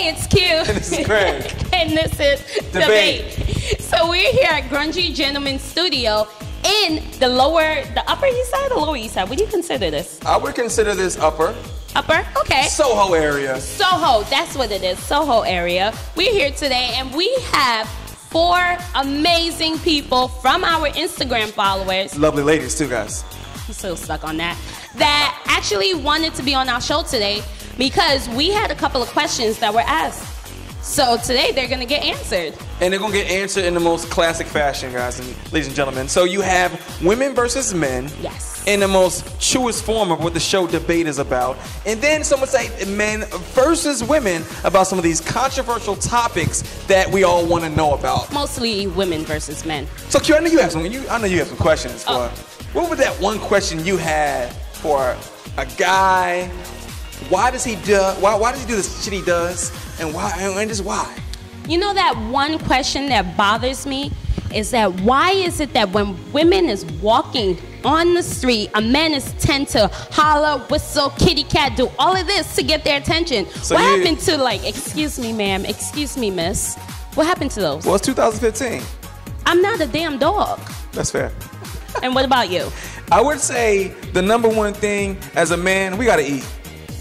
Hey, it's Q. And this is Craig. And this is Debate. So we're here at Grungy Gentleman Studio in the upper east side or lower east side? What do you consider this? I would consider this upper. Upper? Okay. Soho area. Soho, that's what it is, Soho area. We're here today and we have 4 amazing people from our Instagram followers. Lovely ladies too, guys. I'm still stuck on that. That actually wanted to be on our show today because we had a couple of questions that were asked. So today they're gonna get answered. And they're gonna get answered in the most classic fashion, guys and ladies and gentlemen. So you have women versus men. Yes. In the most truest form of what the show Debate is about. And then some would say men versus women about some of these controversial topics that we all want to know about. Mostly women versus men. So Q, I know you have some questions for. What was that one question you had for a guy? Why does he do this shit he does? And why? And just why? You know that one question that bothers me is that why is it that when women is walking on the street, a man is tend to holler, whistle, kitty cat, do all of this to get their attention? So what happened to like, excuse me, ma'am, excuse me, miss? What happened to those? Well, it's 2015. I'm not a damn dog. That's fair. And what about you? I would say the number one thing as a man, we gotta eat.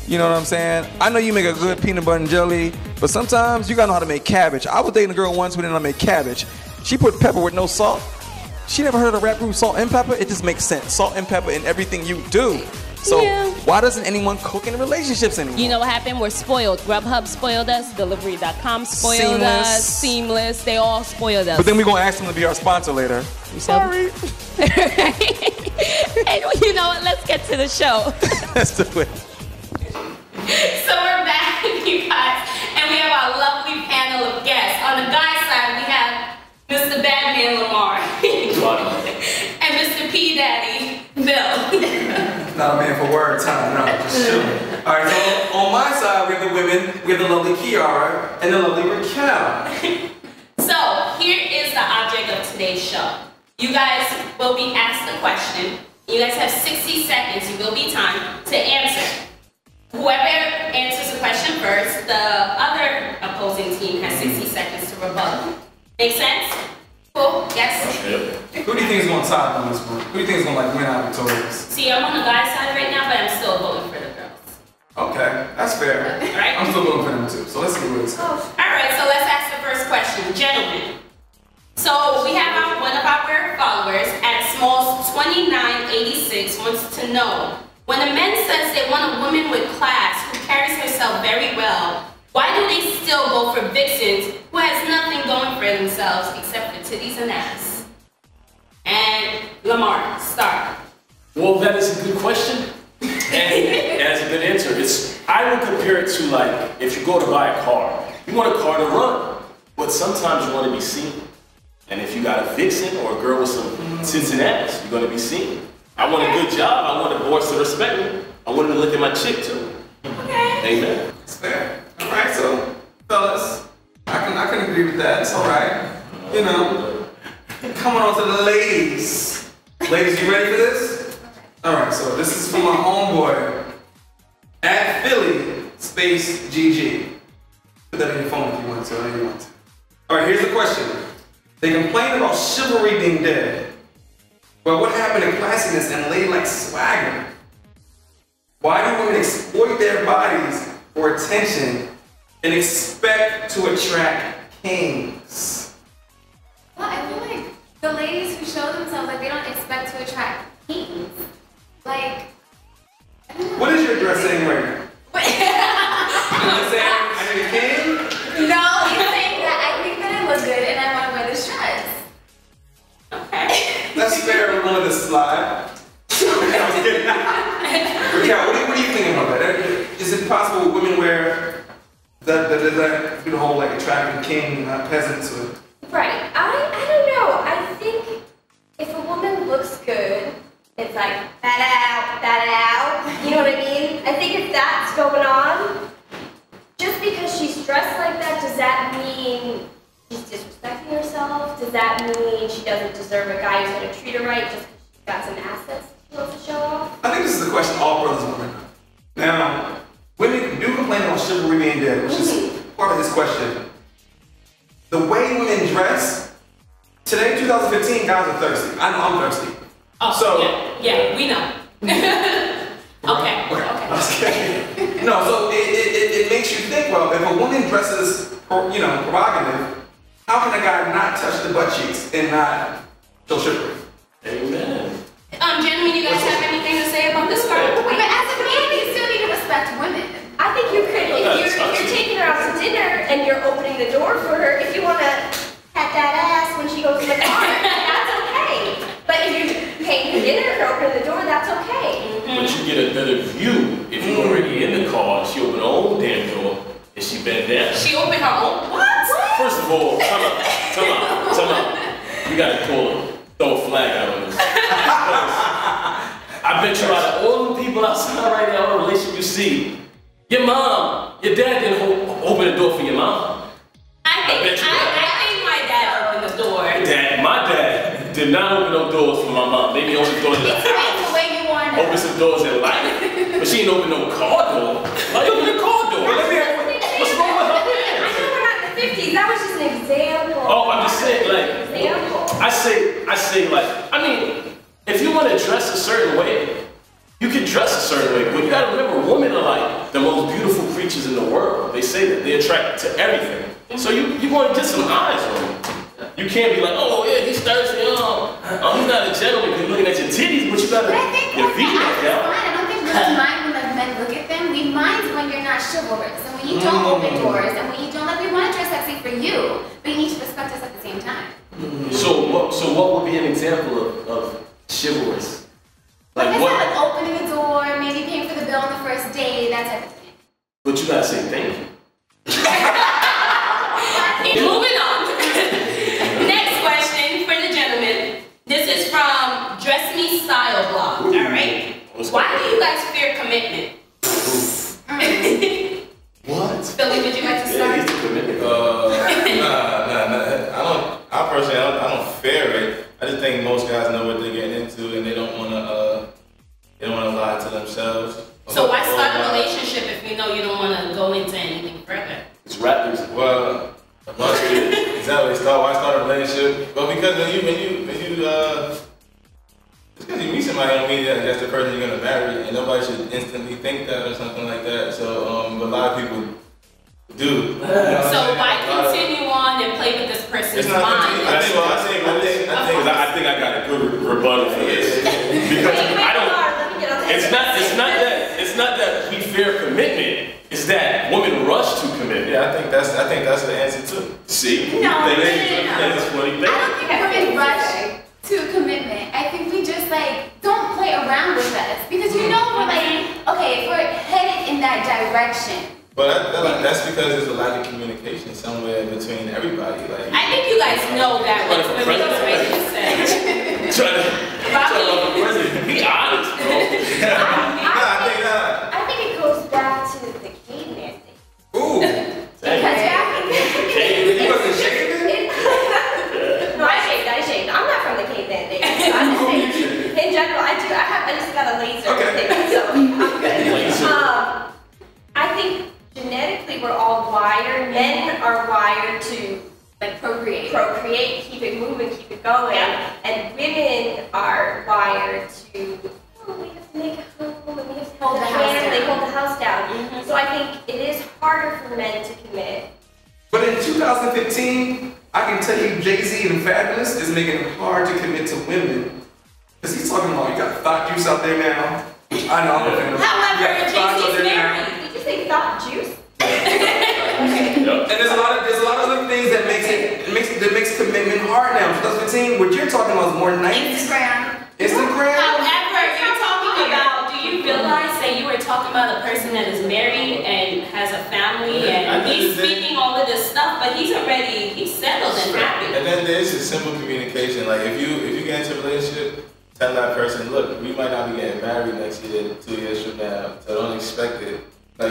You know what I'm saying? I know you make a good peanut butter and jelly, but sometimes you gotta know how to make cabbage. I was dating a girl once who didn't know how to make cabbage. She put pepper with no salt. She never heard of the rap group Salt and Pepper? It just makes sense. Salt and pepper in everything you do. So why doesn't anyone cook in relationships anymore? You know what happened? We're spoiled. Grubhub spoiled us. Delivery.com spoiled us. Seamless. They all spoiled us. But then we're going to ask them to be our sponsor later. Sorry. And you know what? Let's get to the show. Let's do it. So we're back, you guys. And we have our lovely panel of guests. On the guy side, we have Mr. Batman Lamar. And Mr. P Daddy Bill. Not a man for words, huh? No, just chilling. All right, so on my side, we have the women. We have the lovely Kiara and the lovely Raquel. So here is the object of today's show. You guys will be asked a question. You guys have 60 seconds. You will be time to answer. Whoever answers the question first, the other opposing team has 60 seconds to rebuttal. Make sense? Cool? Yes? Who do you think is going to top on this one? Who do you think is going to win out victorious? See, I'm on the guy's side right now, but I'm still voting for the girls. Okay, that's fair. Right? I'm still voting for them too, so let's see what it's going. Alright, so let's ask the first question. Gentlemen. So we have one of our followers at Smalls2986 wants to know, when a man says they want a woman with class who carries herself very well, why do they still go for vixens who has nothing going for themselves except for titties and ass? And Lamar, start. Well, that is a good question. And it has a good answer. I would compare it to like, if you go to buy a car, you want a car to run, but sometimes you want to be seen. And if you got a vixen or a girl with some tits and ass, you're going to be seen. I want a good job. I want the boys to respect me. I want them to look at my chick too. Okay. Amen. It's fair. All right, so fellas, I can agree with that. It's all right. You know, coming on to the ladies. Ladies, you ready for this? All right, so this is from my homeboy at Philly space GG. Put that in your phone if you want to. I know you want to. All right, here's the question. They complain about chivalry being dead. But what happened to classiness and ladylike swagger? Why do women exploit their bodies for attention and expect to attract kings? Well, I feel like the ladies who show themselves, like, they don't expect to attract kings. Like, I don't know. What is your dress saying right now? Is it saying I need a king? No, it's saying that I think that I look good and I want to wear this dress. Okay. That's fair. We're going to slide. Raquel, what do you think about that? Is it possible women wear that do the whole like attracting king, peasants? Or... Right. I don't know. I think if a woman looks good, it's like that out. You know what I mean? I think if that's going on, just because she's dressed like that, does that mean she's disrespecting herself? Does that mean she doesn't deserve a guy who's going to treat her right just because she's got some assets she wants to show off? I think this is a question all brothers want to know. Now, women do complain about chivalry being dead, which is part of this question. The way women dress, today, 2015, guys are thirsty. I know I'm thirsty. Oh, So- yeah, we know. Okay. No, so it makes you think, well, if a woman dresses, provocative, how can a guy not touch the butt cheeks and not show chivalry? Amen. Gentlemen, you guys have anything to say about this part? But as a man, you still need to respect women. I think you could, if you're taking her out to dinner and you're opening the door for her, if you want to pat that ass when she goes in the car, that's okay. But if you're paying for dinner or opening the door, that's okay. But you get a better view if you're already in the car. She opened her own damn door and she bent down. She opened her own. What? First of all, time out. You gotta throw a flag out on this. I bet you out of all the people outside right now, in a relationship you see, your dad didn't open the door for your mom. I think my dad opened the door. My dad did not open no doors for my mom. Maybe open doors in the It's house. the way you want to. Open some doors in life. But she ain't open no car door. Why you open the car door? What's wrong with her? I know we're not in the 50s. That was just an example. Oh, I'm just saying, like, Example. I say, like, I mean, if you want to dress a certain way, you can dress a certain way, but you gotta remember, women are like the most beautiful creatures in the world. They say that they attract to everything. So you want to get some eyes on them. You can't be like, oh yeah, he's thirsty, he's not a gentleman, you're looking at your titties, but you gotta, But I think your that's feet the up, opposite yeah. line. I don't think women mind when like men look at them. We mind when you're not chivalrous and when you don't open doors and when you don't, like, we want to dress sexy for you, but you need to respect us at the same time. So what would be an example of chivalrous? Like I Like what? said, like opening a door, maybe paying for the bill on the first date, that type of thing. But you gotta say thank you. Moving on. Next question for the gentleman. This is from Dress Me Style blog. All right. Why do you guys fear commitment? What? Philly, would you like to Yeah, start? he's the commitment. I personally don't fear it. I just think most guys know what they're getting into and they don't wanna lie to themselves. So why start a relationship if you know you don't want to go into anything further? It's rappers. Well, exactly. Why start a relationship? Well, because when you it's because you meet somebody don't mean that that's the person you're gonna marry, and nobody should instantly think that or something like that. So, but a lot of people do. You know what I'm So saying? why A lot of- continue on and play with this person's It's not mind? continue. I think I got a good rebuttal for this. Because I don't. It's not that we fear commitment. It's that women rush to commit. Yeah, I think that's the answer too. See? No, That's funny I thing. don't think women rush to commitment. I think we just like don't play around with us because you know we're like, okay, if we're headed in that direction. But that's because there's a lack of communication somewhere between everybody. Like, I think you guys know that when we go ready to say. Be honest, bro. I think it goes back to the caveman thing. Ooh, Because back in you wasn't shaving? No, I shaved. I'm not from the caveman days. So I'm just saying, in general, I just got a laser Okay. thing, so I'm good. Laser. I think genetically we're all wired. Men are wired to like Procreate. keep it moving, keep it going. Yeah. And women are wired to, we have to make a home and we have to Hold the house family, down. hold the house down. So I think it is harder for men to commit. But in 2015, I can tell you Jay-Z and Fabulous is making it hard to commit to women. Because he's talking about you got thought juice out there now. I know I'm a fan of However, you got thoughts out Jay-Z's there now. married. Did you say thought juice? Yep. And there's a lot of other things that makes commitment hard now. 2015, what you're talking about is more nice. Instagram. However, you're talking about, do you realize that you were talking about a person that is married and has a family and he's speaking all of this stuff, but he's settled and happy. And then there's just simple communication. Like if you get into a relationship, tell that person, look, we might not be getting married next year, 2 years from now, so don't expect it. Like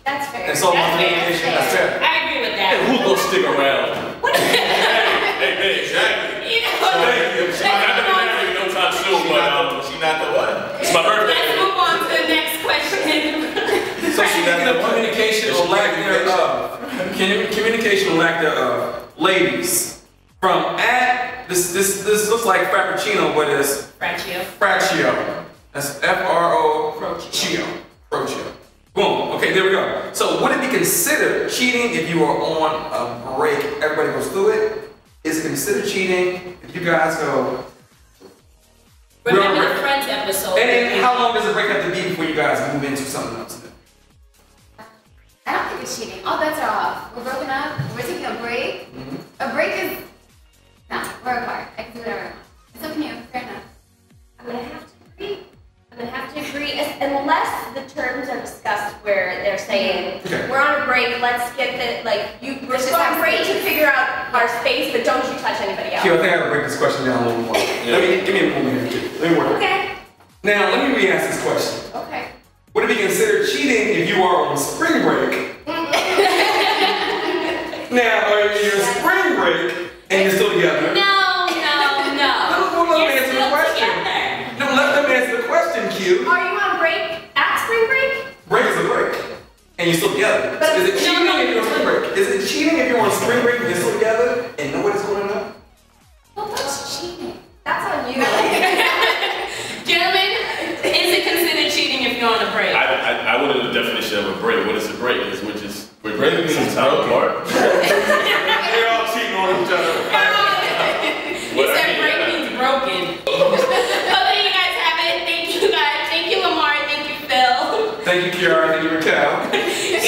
That's fair. It's all That's about fair. communication. That's fair. I agree with And that. who's gonna stick around? Hey, exactly. You know, So, let's I'm not move gonna be on. married no time soon, but she not the one. it's my birthday. Let's move on to the next question. So speaking of communication or lack thereof, communication or lack thereof. Ladies, from this looks like Frappuccino, but it's Fraccio. That's F-R-O-Cio. Boom. Okay, there we go. So would it be considered cheating if you are on a break? Everybody goes through it. Is it considered cheating if you guys go? Remember the Friends episode. And then how long does the break have to be before you guys move into something else? I don't think it's cheating. All bets are off. We're broken up. We're taking a break. A break is nah. We're apart. I can do whatever I want. It's up to you. Fair enough. I'm gonna have to agree. Unless the terms are discussed where they're saying we're on a break. Let's get we're just on break to figure out our space, but don't you touch anybody else. Q, I think I gotta break this question down a little more. Give me a moment here. Let me work. Okay. Now let me re-ask this question. Okay. Would it be considered cheating if you are on spring break? Now, are you on spring break and you're still together? No. Let them answer the question. No, let them answer the question, Q. Are you on break at spring break? Break is a break. And you're still together. But is it cheating if you're on spring break? Is it cheating if you're on spring break and you're still together and nobody's going up? Well, what's cheating? That's on you. Gentlemen, is it considered cheating if you're on a break? I wanted the definition of a break. What is a break? We're Break means some time apart. They're all cheating on each other. He said break means broken. So there you guys have it. Thank you guys. Thank you, Lamar. Thank you, Phil. Thank you, Kiara. Thank you, Raquel. You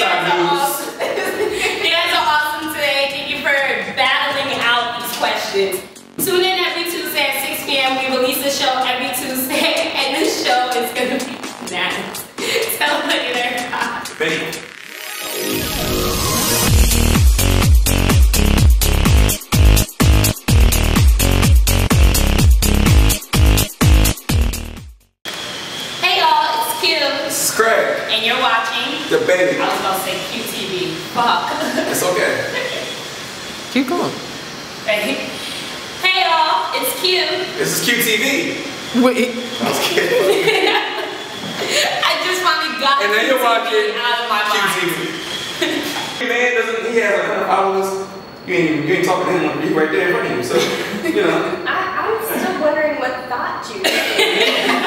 guys are awesome today. Thank you for battling out these questions. Tune in every Tuesday at 6 p.m. We release the show every Tuesday, and this show is going to be bananas. Tell them later. Thank you. Hey y'all, it's Q. It's Craig. And you're watching. The baby. I was gonna say QTV. Fuck. It's okay. Keep going. Hey y'all, it's Q. This is QTV. Wait. I was kidding. I just finally got And then you're watching out of my mind. QTV. Man doesn't, he has 100 followers. You ain't talking to him, he's right there in front of you. So, you know. I'm still wondering what thought you did.